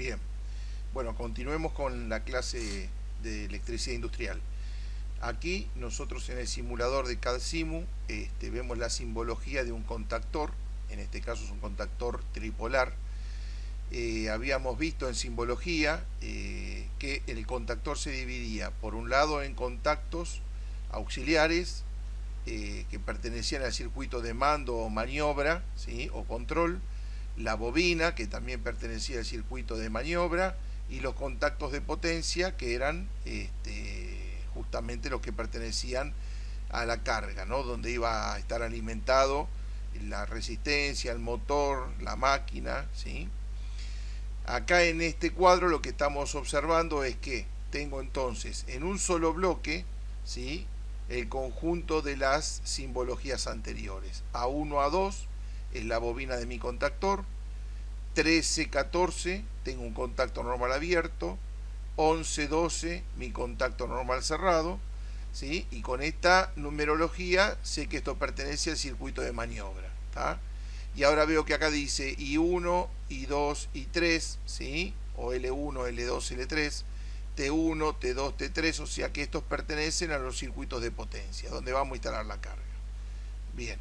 Bien, bueno, continuemos con la clase de electricidad industrial. Aquí nosotros en el simulador de CAD-SIMU vemos la simbología de un contactor, en este caso es un contactor tripolar. Habíamos visto en simbología que el contactor se dividía por un lado en contactos auxiliares que pertenecían al circuito de mando o maniobra, ¿sí? O control, la bobina que también pertenecía al circuito de maniobra y los contactos de potencia que eran justamente los que pertenecían a la carga, ¿no? Donde iba a estar alimentado la resistencia, el motor, la máquina, ¿sí? Acá en este cuadro lo que estamos observando es que tengo entonces en un solo bloque, ¿sí?, el conjunto de las simbologías anteriores. A1, A2 es la bobina de mi contactor, 13, 14 tengo un contacto normal abierto, 11, 12 mi contacto normal cerrado, ¿sí? Y con esta numerología sé que esto pertenece al circuito de maniobra, ¿tá? Y ahora veo que acá dice I1, I2, I3, ¿sí? O L1, L2, L3, T1, T2, T3, o sea que estos pertenecen a los circuitos de potencia, donde vamos a instalar la carga. Bien.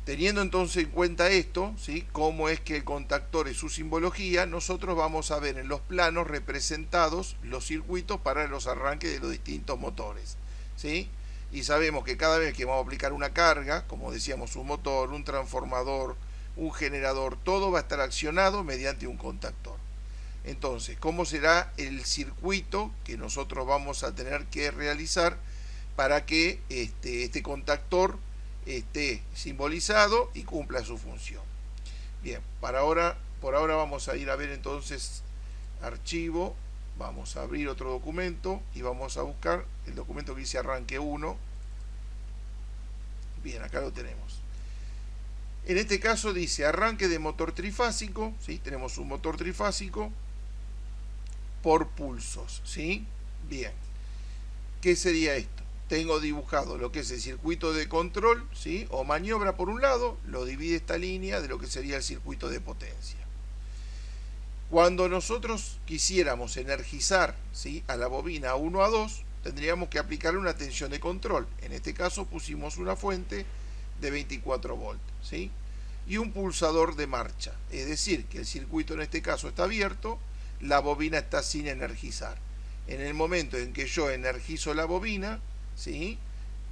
Teniendo entonces en cuenta esto, ¿sí?, cómo es que el contactor es su simbología, nosotros vamos a ver en los planos representados los circuitos para los arranques de los distintos motores, ¿sí? Y sabemos que cada vez que vamos a aplicar una carga, como decíamos, un motor, un transformador, un generador, todo va a estar accionado mediante un contactor. Entonces, ¿cómo será el circuito que nosotros vamos a tener que realizar para que este contactor esté simbolizado y cumpla su función? Bien, por ahora vamos a ir a ver entonces archivo, vamos a abrir otro documento y vamos a buscar el documento que dice arranque 1. Bien, acá lo tenemos. En este caso dice arranque de motor trifásico, ¿sí? Tenemos un motor trifásico por pulsos, ¿sí? Bien, ¿qué sería esto? Tengo dibujado lo que es el circuito de control, ¿sí?, o maniobra por un lado, lo divide esta línea de lo que sería el circuito de potencia. Cuando nosotros quisiéramos energizar, ¿sí?, a la bobina A1, A2, tendríamos que aplicarle una tensión de control. En este caso pusimos una fuente de 24 volts, ¿sí?, y un pulsador de marcha. Es decir, que el circuito en este caso está abierto, la bobina está sin energizar. En el momento en que yo energizo la bobina, ¿sí?,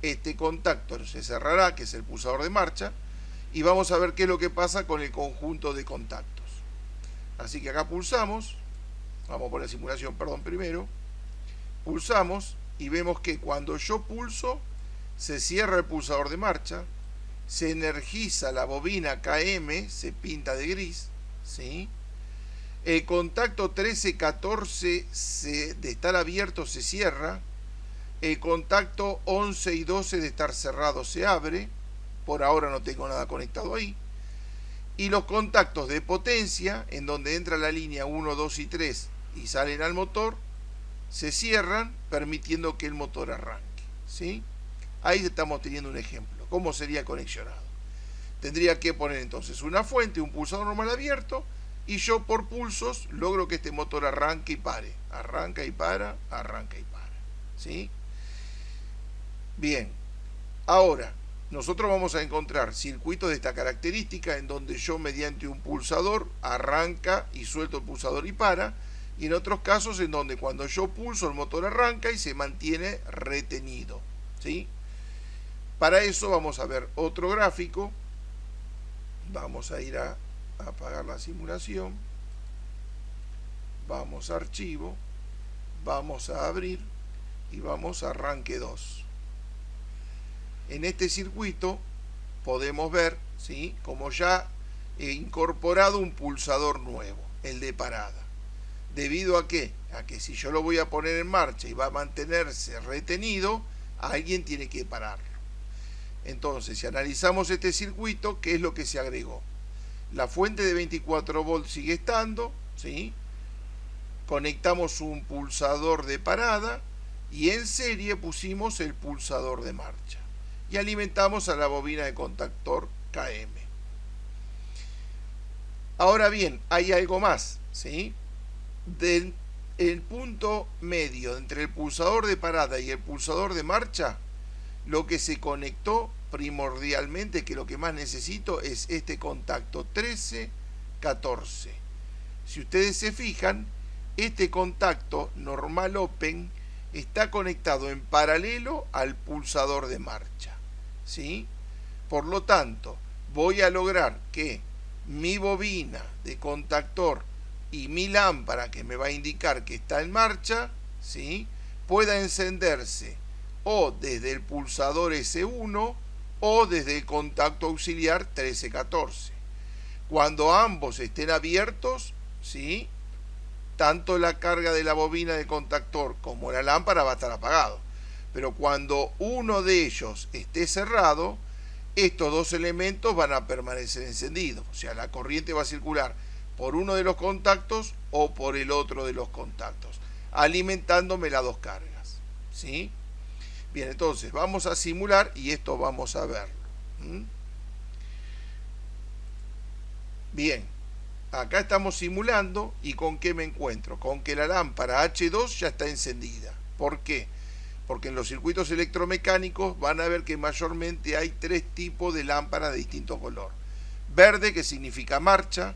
este contacto se cerrará, que es el pulsador de marcha, y vamos a ver qué es lo que pasa con el conjunto de contactos. Así que acá pulsamos, vamos por la simulación, perdón, primero, pulsamos y vemos que cuando yo pulso se cierra el pulsador de marcha, se energiza la bobina KM, se pinta de gris, ¿sí? El contacto 13-14 de estar abierto se cierra, el contacto 11 y 12 de estar cerrado se abre, por ahora no tengo nada conectado ahí, y los contactos de potencia, en donde entra la línea 1, 2 y 3 y salen al motor, se cierran, permitiendo que el motor arranque, ¿sí? Ahí estamos teniendo un ejemplo. ¿Cómo sería conexionado? Tendría que poner entonces una fuente, un pulsador normal abierto, y yo por pulsos logro que este motor arranque y pare. Arranca y para, ¿sí? Bien, ahora nosotros vamos a encontrar circuitos de esta característica en donde yo mediante un pulsador arranca y suelto el pulsador y para, y en otros casos en donde cuando yo pulso el motor arranca y se mantiene retenido, ¿sí? Para eso vamos a ver otro gráfico. Vamos a ir a apagar la simulación, vamos a archivo, vamos a abrir y vamos a arranque 2. En este circuito podemos ver, ¿sí?, como ya he incorporado un pulsador nuevo, el de parada. ¿Debido a qué? A que si yo lo voy a poner en marcha y va a mantenerse retenido, alguien tiene que pararlo. Entonces, si analizamos este circuito, ¿qué es lo que se agregó? La fuente de 24 volts sigue estando, ¿sí? Conectamos un pulsador de parada y en serie pusimos el pulsador de marcha. Y alimentamos a la bobina de contactor KM. Ahora bien, hay algo más, ¿sí? El punto medio entre el pulsador de parada y el pulsador de marcha, lo que se conectó primordialmente, que lo que más necesito es este contacto 13-14. Si ustedes se fijan, este contacto normal open está conectado en paralelo al pulsador de marcha, ¿sí? Por lo tanto, voy a lograr que mi bobina de contactor y mi lámpara, que me va a indicar que está en marcha, ¿sí?, pueda encenderse o desde el pulsador S1 o desde el contacto auxiliar 13-14. Cuando ambos estén abiertos, ¿sí?, tanto la carga de la bobina de contactor como la lámpara va a estar apagado. Pero cuando uno de ellos esté cerrado, estos dos elementos van a permanecer encendidos. O sea, la corriente va a circular por uno de los contactos o por el otro de los contactos, alimentándome las dos cargas, ¿sí? Bien, entonces vamos a simular y esto vamos a verlo. Bien, acá estamos simulando y ¿con qué me encuentro? Con que la lámpara H2 ya está encendida. ¿Por qué? Porque en los circuitos electromecánicos van a ver que mayormente hay tres tipos de lámparas de distinto color. Verde, que significa marcha;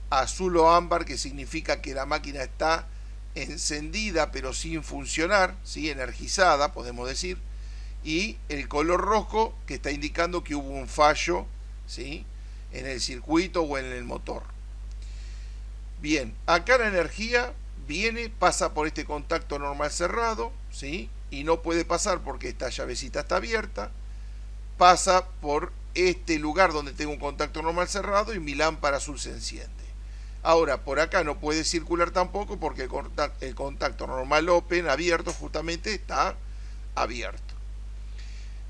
azul o ámbar, que significa que la máquina está encendida pero sin funcionar, ¿sí?, energizada, podemos decir; y el color rojo, que está indicando que hubo un fallo, ¿sí?, en el circuito o en el motor. Bien, acá la energía viene, pasa por este contacto normal cerrado, ¿sí?, y no puede pasar porque esta llavecita está abierta, pasa por este lugar donde tengo un contacto normal cerrado y mi lámpara azul se enciende. Ahora, por acá no puede circular tampoco porque el contacto normal open, abierto, justamente está abierto.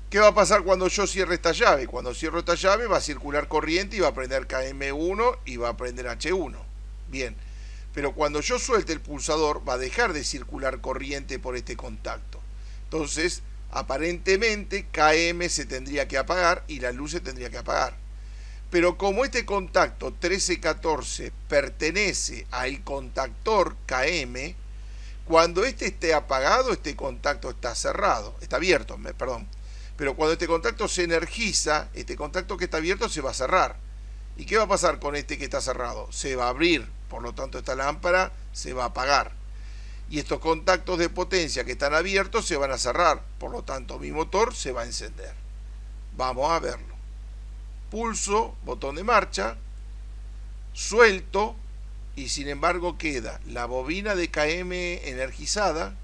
¿Qué va a pasar cuando yo cierre esta llave? Cuando cierro esta llave va a circular corriente y va a prender KM1 y va a prender H1. Bien, pero cuando yo suelte el pulsador va a dejar de circular corriente por este contacto. Entonces, aparentemente KM se tendría que apagar y la luz se tendría que apagar. Pero como este contacto 13-14 pertenece al contactor KM, cuando este esté apagado, este contacto está cerrado, está abierto, perdón. Pero cuando este contacto se energiza, este contacto que está abierto se va a cerrar. ¿Y qué va a pasar con este que está cerrado? Se va a abrir, por lo tanto esta lámpara se va a apagar. Y estos contactos de potencia que están abiertos se van a cerrar, por lo tanto mi motor se va a encender. Vamos a verlo. Pulso, botón de marcha, suelto y sin embargo queda la bobina de KM energizada,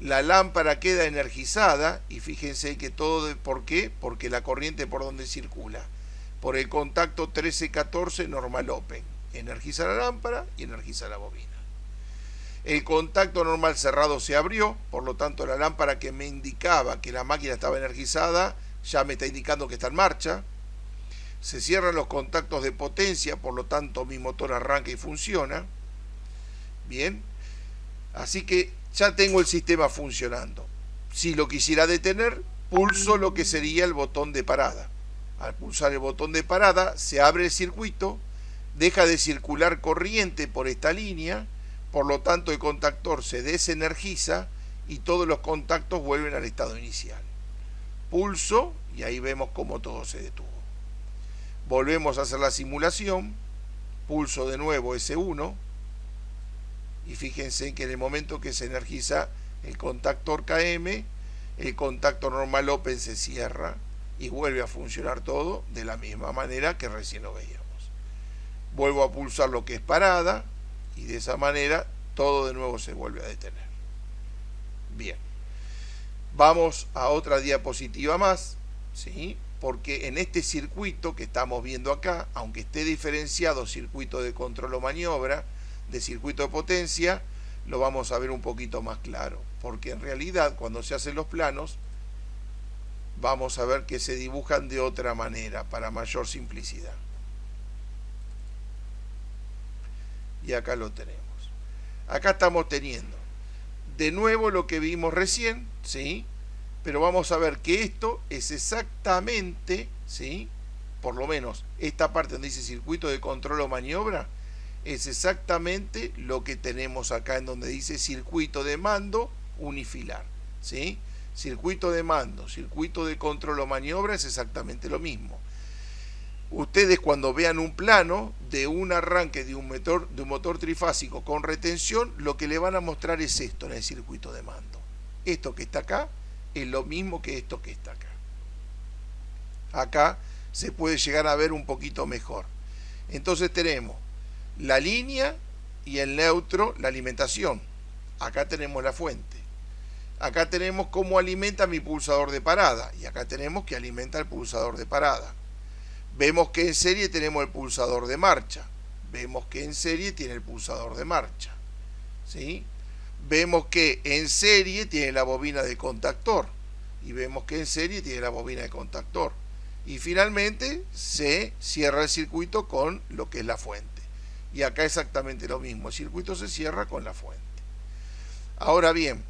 la lámpara queda energizada y fíjense que todo, ¿por qué? Porque la corriente por donde circula, por el contacto 13-14 normal open, energiza la lámpara y energiza la bobina. El contacto normal cerrado se abrió, por lo tanto la lámpara que me indicaba que la máquina estaba energizada ya me está indicando que está en marcha. Se cierran los contactos de potencia, por lo tanto mi motor arranca y funciona. Bien, así que ya tengo el sistema funcionando. Si lo quisiera detener, pulso lo que sería el botón de parada. Al pulsar el botón de parada se abre el circuito, deja de circular corriente por esta línea, por lo tanto el contactor se desenergiza y todos los contactos vuelven al estado inicial. Pulso y ahí vemos cómo todo se detuvo. Volvemos a hacer la simulación, pulso de nuevo S1 y fíjense que en el momento que se energiza el contactor KM, el contacto normal open se cierra y vuelve a funcionar todo de la misma manera que recién lo veíamos. Vuelvo a pulsar lo que es parada y de esa manera todo de nuevo se vuelve a detener. Bien, vamos a otra diapositiva más, ¿sí? Porque en este circuito que estamos viendo acá, aunque esté diferenciado circuito de control o maniobra de circuito de potencia, lo vamos a ver un poquito más claro, porque en realidad cuando se hacen los planos vamos a ver que se dibujan de otra manera para mayor simplicidad. Y acá lo tenemos. Acá estamos teniendo de nuevo lo que vimos recién, ¿sí? Pero vamos a ver que esto es exactamente, ¿sí?, por lo menos esta parte donde dice circuito de control o maniobra, es exactamente lo que tenemos acá en donde dice circuito de mando unifilar, ¿sí? Circuito de mando, circuito de control o maniobra es exactamente lo mismo. Ustedes cuando vean un plano de un arranque de un motor trifásico con retención, lo que le van a mostrar es esto en el circuito de mando. Esto que está acá es lo mismo que esto que está acá. Acá se puede llegar a ver un poquito mejor. Entonces tenemos la línea y el neutro, la alimentación. Acá tenemos la fuente. Acá tenemos cómo alimenta mi pulsador de parada. Y acá tenemos que alimenta el pulsador de parada. Vemos que en serie tenemos el pulsador de marcha. Vemos que en serie tiene el pulsador de marcha. ¿Sí? Vemos que en serie tiene la bobina de contactor. Y vemos que en serie tiene la bobina de contactor. Y finalmente se cierra el circuito con lo que es la fuente. Y acá exactamente lo mismo. El circuito se cierra con la fuente. Ahora bien,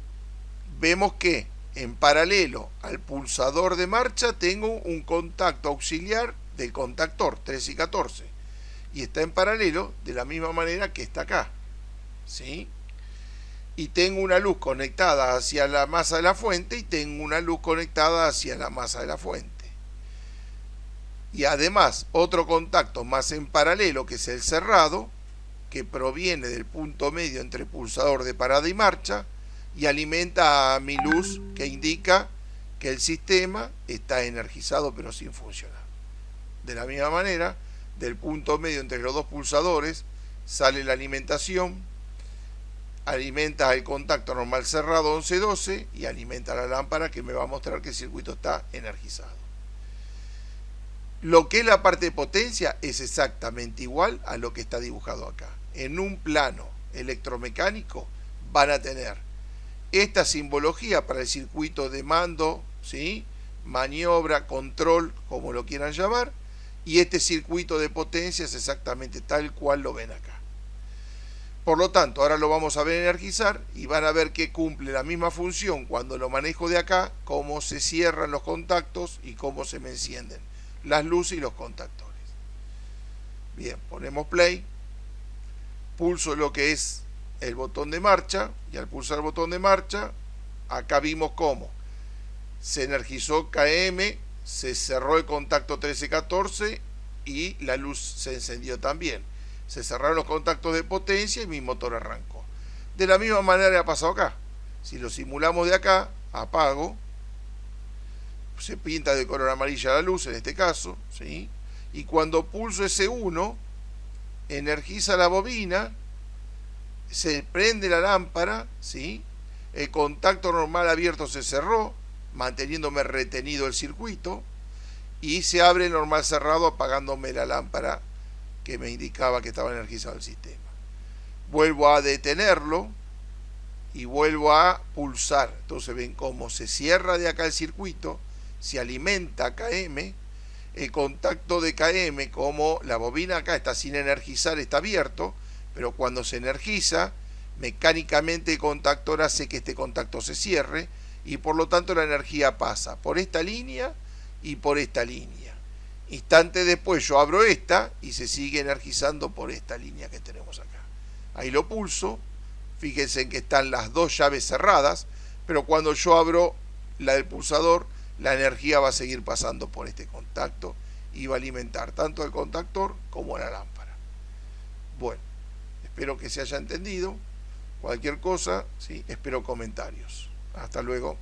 vemos que en paralelo al pulsador de marcha tengo un contacto auxiliar del contactor 13 y 14 y está en paralelo de la misma manera que está acá, ¿sí? Y tengo una luz conectada hacia la masa de la fuente y tengo una luz conectada hacia la masa de la fuente. Y además otro contacto más en paralelo que es el cerrado, que proviene del punto medio entre pulsador de parada y marcha y alimenta a mi luz que indica que el sistema está energizado pero sin funcionar. De la misma manera, del punto medio entre los dos pulsadores sale la alimentación, alimenta el contacto normal cerrado 11-12 y alimenta la lámpara que me va a mostrar que el circuito está energizado. Lo que es la parte de potencia es exactamente igual a lo que está dibujado acá. En un plano electromecánico van a tener esta simbología para el circuito de mando, ¿sí? Maniobra, control, como lo quieran llamar, y este circuito de potencia es exactamente tal cual lo ven acá. Por lo tanto, ahora lo vamos a ver energizar y van a ver que cumple la misma función cuando lo manejo de acá, cómo se cierran los contactos y cómo se me encienden las luces y los contactores. Bien, ponemos play, pulso lo que es el botón de marcha y al pulsar el botón de marcha, acá vimos cómo se energizó KM, se cerró el contacto 13-14 y la luz se encendió también. Se cerraron los contactos de potencia y mi motor arrancó. De la misma manera ha pasado acá. Si lo simulamos de acá, apago, se pinta de color amarilla la luz en este caso, ¿sí? Y cuando pulso S1, energiza la bobina, se prende la lámpara, ¿sí? El contacto normal abierto se cerró, manteniéndome retenido el circuito, y se abre el normal cerrado apagándome la lámpara que me indicaba que estaba energizado el sistema. Vuelvo a detenerlo y vuelvo a pulsar. Entonces ven cómo se cierra de acá el circuito, se alimenta KM, el contacto de KM, como la bobina acá está sin energizar, está abierto, pero cuando se energiza, mecánicamente el contactor hace que este contacto se cierre y por lo tanto la energía pasa por esta línea y por esta línea. Instante después yo abro esta y se sigue energizando por esta línea que tenemos acá. Ahí lo pulso, fíjense en que están las dos llaves cerradas, pero cuando yo abro la del pulsador, la energía va a seguir pasando por este contacto y va a alimentar tanto al contactor como a la lámpara. Bueno, espero que se haya entendido. Cualquier cosa, ¿sí? Espero comentarios. Hasta luego.